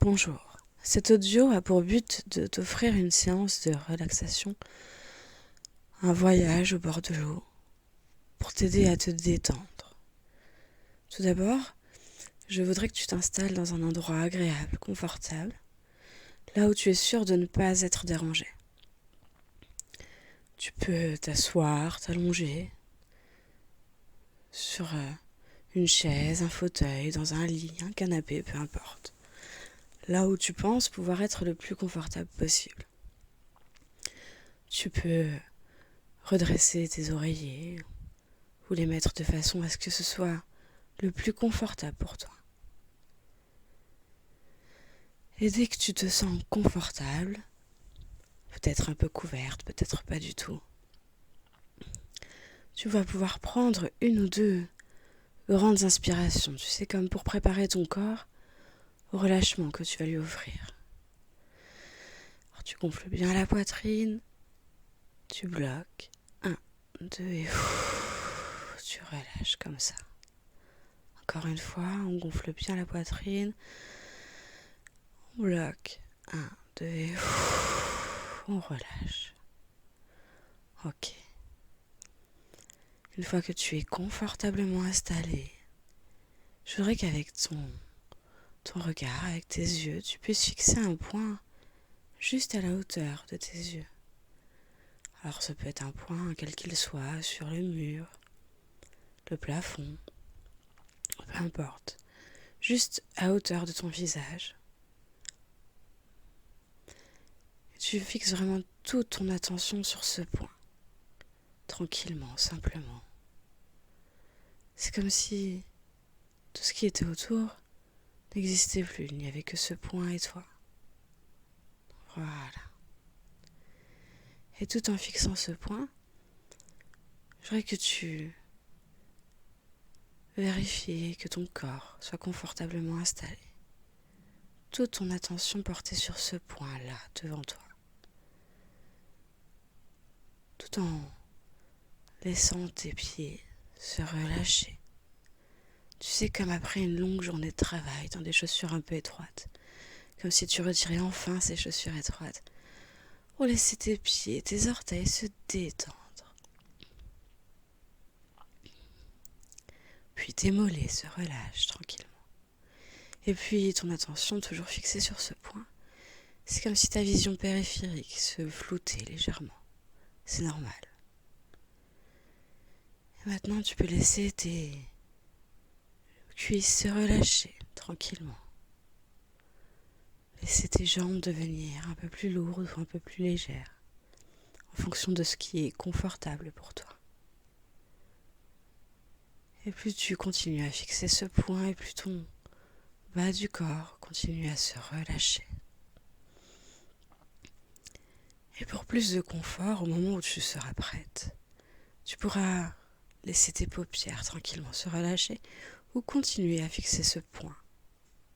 Bonjour. Cet audio a pour but de t'offrir une séance de relaxation, un voyage au bord de l'eau, pour t'aider à te détendre. Tout d'abord, je voudrais que tu t'installes dans un endroit agréable, confortable, là où tu es sûr de ne pas être dérangé. Tu peux t'asseoir, t'allonger sur une chaise, un fauteuil, dans un lit, un canapé, peu importe. Là où tu penses pouvoir être le plus confortable possible. Tu peux redresser tes oreillers ou les mettre de façon à ce que ce soit le plus confortable pour toi. Et dès que tu te sens confortable, peut-être un peu couverte, peut-être pas du tout, tu vas pouvoir prendre une ou deux grandes inspirations, tu sais, comme pour préparer ton corps au relâchement que tu vas lui offrir. Alors tu gonfles bien la poitrine, tu bloques, 1, 2 et tu relâches comme ça. Encore une fois, on gonfle bien la poitrine, on bloque, 1, 2 et on relâche. Ok. Une fois que tu es confortablement installé, je voudrais qu'avec ton regard, avec tes yeux, tu puisses fixer un point juste à la hauteur de tes yeux. Alors ça peut être un point, quel qu'il soit, sur le mur, le plafond, peu importe. Juste à hauteur de ton visage. Et tu fixes vraiment toute ton attention sur ce point. Tranquillement, simplement. C'est comme si tout ce qui était autour n'existait plus. Il n'y avait que ce point et toi. Voilà. Et tout en fixant ce point, je voudrais que tu vérifies que ton corps soit confortablement installé. Toute ton attention portée sur ce point-là, devant toi. Tout en laissant tes pieds se relâcher. Tu sais, comme après une longue journée de travail dans des chaussures un peu étroites. Comme si tu retirais enfin ces chaussures étroites. Pour laisser tes pieds, tes orteils se détendre. Puis tes mollets se relâchent tranquillement. Et puis ton attention toujours fixée sur ce point. C'est comme si ta vision périphérique se floutait légèrement. C'est normal. Et maintenant, tu peux laisser tes cuisses se relâcher tranquillement. Laisser tes jambes devenir un peu plus lourdes ou un peu plus légères, en fonction de ce qui est confortable pour toi. Et plus tu continues à fixer ce point, et plus ton bas du corps continue à se relâcher. Et pour plus de confort, au moment où tu seras prête, tu pourras laisser tes paupières tranquillement se relâcher ou continuer à fixer ce point,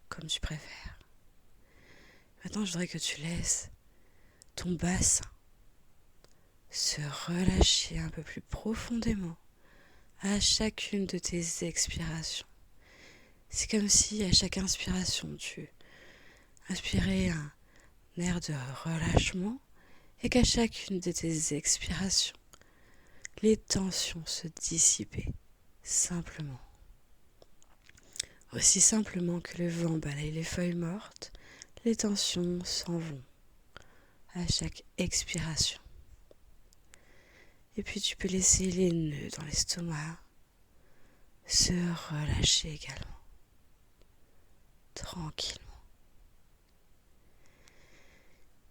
comme tu préfères. Maintenant, je voudrais que tu laisses ton bassin se relâcher un peu plus profondément à chacune de tes expirations. C'est comme si à chaque inspiration, tu inspirais un air de relâchement et qu'à chacune de tes expirations, les tensions se dissipaient simplement. Aussi simplement que le vent balaye les feuilles mortes, les tensions s'en vont à chaque expiration. Et puis tu peux laisser les nœuds dans l'estomac se relâcher également, tranquillement.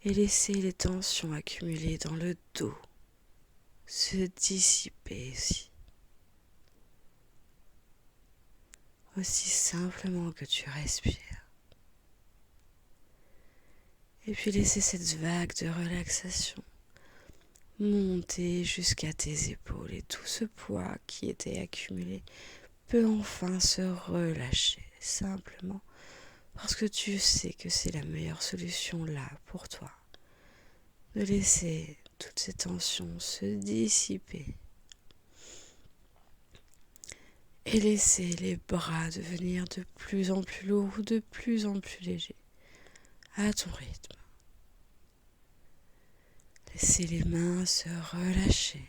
Et laisser les tensions accumulées dans le dos se dissiper aussi simplement que tu respires. Et puis laisser cette vague de relaxation monter jusqu'à tes épaules et tout ce poids qui était accumulé peut enfin se relâcher simplement parce que tu sais que c'est la meilleure solution là pour toi. De laisser toutes ces tensions se dissiper et laisser les bras devenir de plus en plus lourds, de plus en plus légers. à ton rythme. Laissez les mains se relâcher,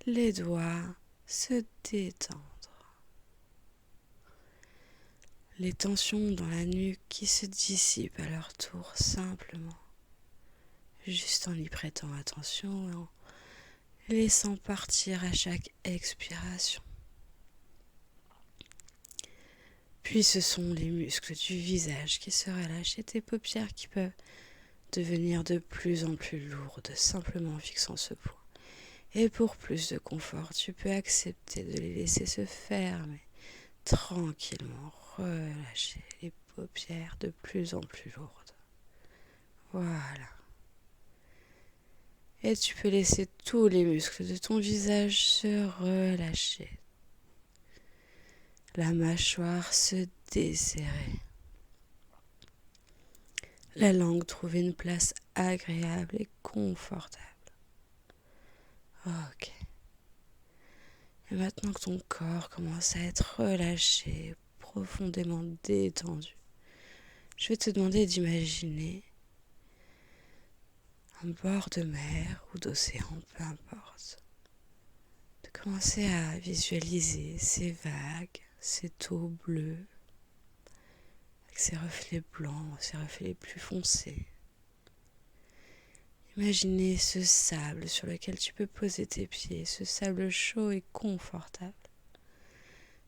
les doigts se détendre. Les tensions dans la nuque qui se dissipent à leur tour simplement, juste en y prêtant attention et en laissant partir à chaque expiration. Puis ce sont les muscles du visage qui se relâchent et tes paupières qui peuvent devenir de plus en plus lourdes simplement en fixant ce point. Et pour plus de confort, tu peux accepter de les laisser se fermer tranquillement, relâcher les paupières de plus en plus lourdes. Voilà. Et tu peux laisser tous les muscles de ton visage se relâcher. La mâchoire se desserrer. La langue trouve une place agréable et confortable. Ok. Et maintenant que ton corps commence à être relâché, profondément détendu, je vais te demander d'imaginer un bord de mer ou d'océan, peu importe. De commencer à visualiser ces vagues, cette eau bleue, avec ses reflets blancs, ses reflets plus foncés. Imaginez ce sable sur lequel tu peux poser tes pieds, ce sable chaud et confortable.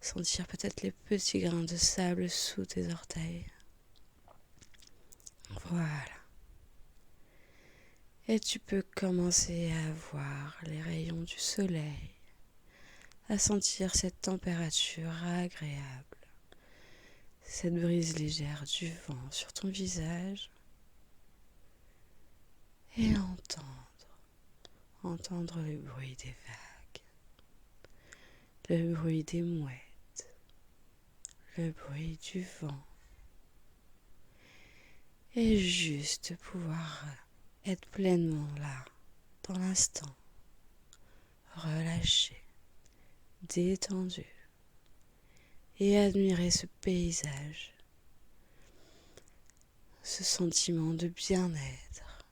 Sentir peut-être les petits grains de sable sous tes orteils. Voilà. Et tu peux commencer à voir les rayons du soleil, à sentir cette température agréable, cette brise légère du vent sur ton visage et entendre le bruit des vagues, le bruit des mouettes, le bruit du vent et juste pouvoir être pleinement là, dans l'instant, relâché, détendu et admirer ce paysage, ce sentiment de bien-être,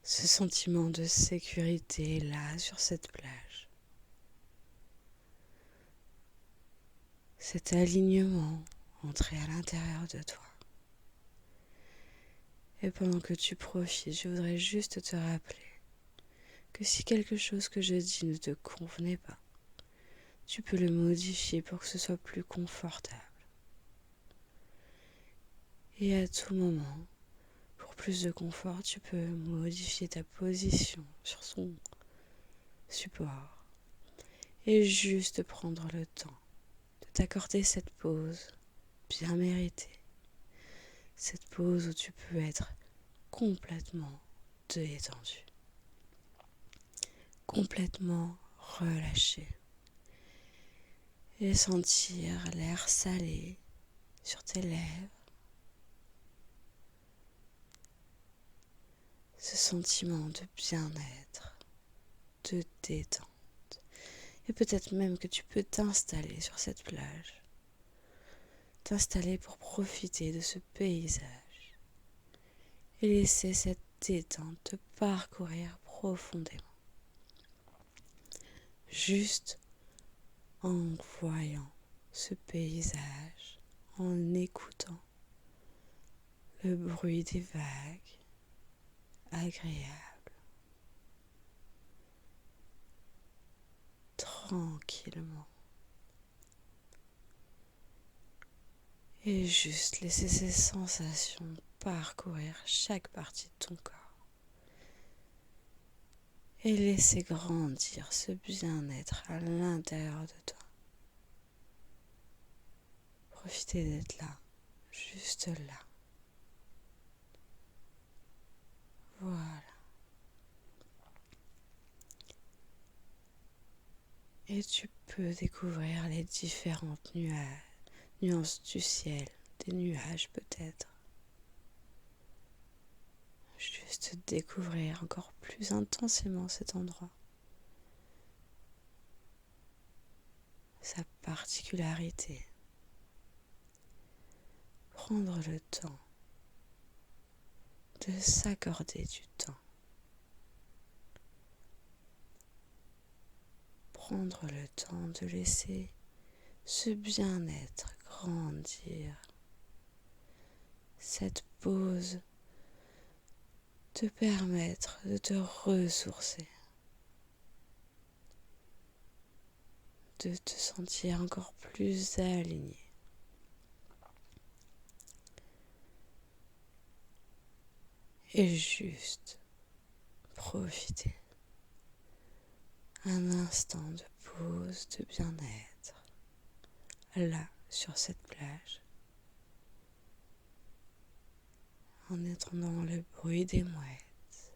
ce sentiment de sécurité là sur cette plage, cet alignement entré à l'intérieur de toi. Et pendant que tu profites, je voudrais juste te rappeler que si quelque chose que je dis ne te convenait pas, tu peux le modifier pour que ce soit plus confortable. Et à tout moment, pour plus de confort, tu peux modifier ta position sur son support et juste prendre le temps de t'accorder cette pause bien méritée. Cette pause où tu peux être complètement détendu, complètement relâché et sentir l'air salé sur tes lèvres, ce sentiment de bien-être, de détente. Et peut-être même que tu peux t'installer sur cette plage, t'installer pour profiter de ce paysage et laisser cette détente te parcourir profondément. Juste en voyant ce paysage, en écoutant le bruit des vagues agréable, tranquillement. Et juste laisser ces sensations parcourir chaque partie de ton corps. Et laisser grandir ce bien-être à l'intérieur de toi. Profitez d'être là, juste là. Voilà. Et tu peux découvrir les différentes nuances du ciel, des nuages peut-être. Juste découvrir encore plus intensément cet endroit. Sa particularité. prendre le temps de s'accorder du temps. Prendre le temps de laisser ce bien-être grandir. Cette pause te permettre de te ressourcer, de te sentir encore plus aligné. Et juste profiter un instant de pause, de bien-être, là, sur cette plage, en entendant le bruit des mouettes,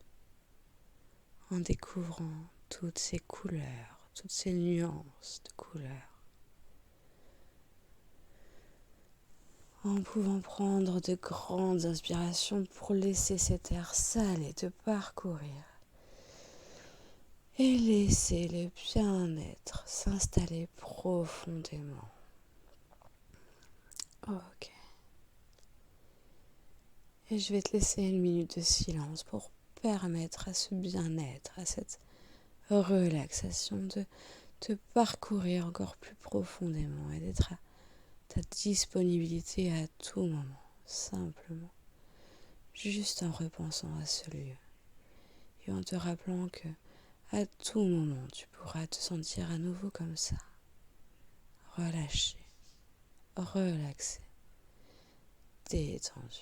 en découvrant toutes ces couleurs, toutes ces nuances de couleurs, en pouvant prendre de grandes inspirations pour laisser cet air salé te parcourir et laisser le bien-être s'installer profondément. Ok. Et je vais te laisser 1 minute de silence pour permettre à ce bien-être, à cette relaxation de te parcourir encore plus profondément et d'être à ta disponibilité à tout moment, simplement, juste en repensant à ce lieu et en te rappelant que à tout moment tu pourras te sentir à nouveau comme ça, relâché, relaxé, détendu.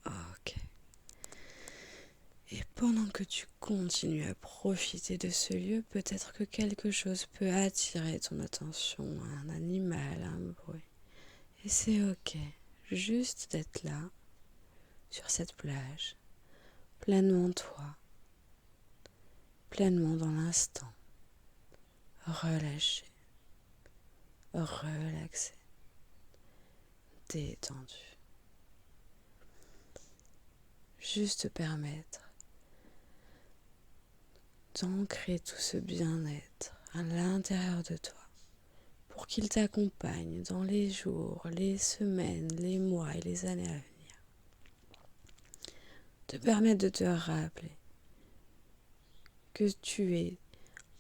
Ok. Et pendant que tu continues à profiter de ce lieu, peut-être que quelque chose peut attirer ton attention, un animal, un bruit. Et c'est ok, juste d'être là, sur cette plage, pleinement toi, pleinement dans l'instant, relâché, relaxé, détendu. Juste te permettre d'ancrer tout ce bien-être à l'intérieur de toi pour qu'il t'accompagne dans les jours, les semaines, les mois et les années à venir. Te permettre de te rappeler que tu es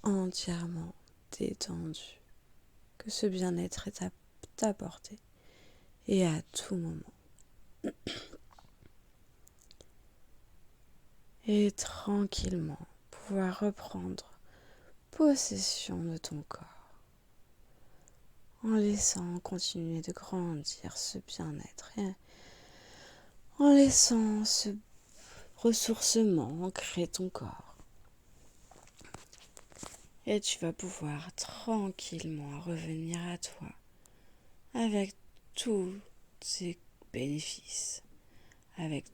entièrement détendu, que ce bien-être est à ta portée et à tout moment. Et tranquillement pouvoir reprendre possession de ton corps en laissant continuer de grandir ce bien-être et en laissant ce ressourcement ancrer ton corps. Et tu vas pouvoir tranquillement revenir à toi avec tous ces bénéfices, avec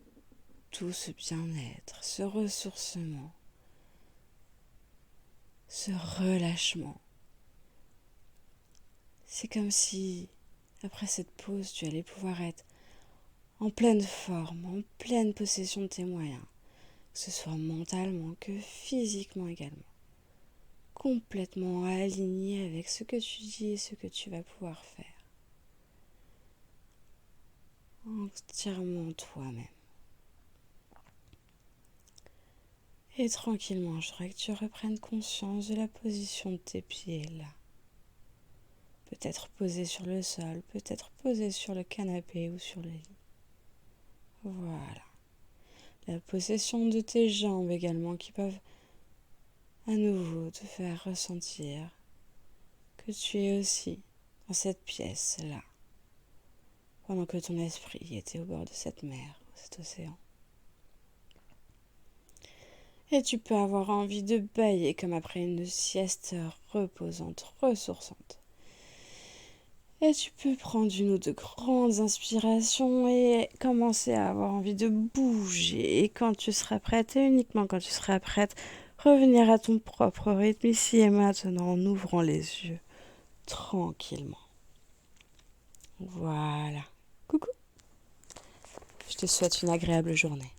tout ce bien-être, ce ressourcement, ce relâchement. C'est comme si, après cette pause, tu allais pouvoir être en pleine forme, en pleine possession de tes moyens, que ce soit mentalement que physiquement également. Complètement aligné avec ce que tu dis et ce que tu vas pouvoir faire. Entièrement toi-même. Et tranquillement, je voudrais que tu reprennes conscience de la position de tes pieds là. Peut-être posé sur le sol, peut-être posé sur le canapé ou sur le lit. Voilà. La possession de tes jambes également qui peuvent à nouveau te faire ressentir que tu es aussi dans cette pièce-là, pendant que ton esprit était au bord de cette mer, cet océan. Et tu peux avoir envie de bâiller comme après une sieste reposante, ressourçante. Et tu peux prendre une ou deux grandes inspirations et commencer à avoir envie de bouger. Et quand tu seras prête, et uniquement quand tu seras prête, revenir à ton propre rythme ici et maintenant en ouvrant les yeux tranquillement. Voilà. Coucou. Je te souhaite une agréable journée.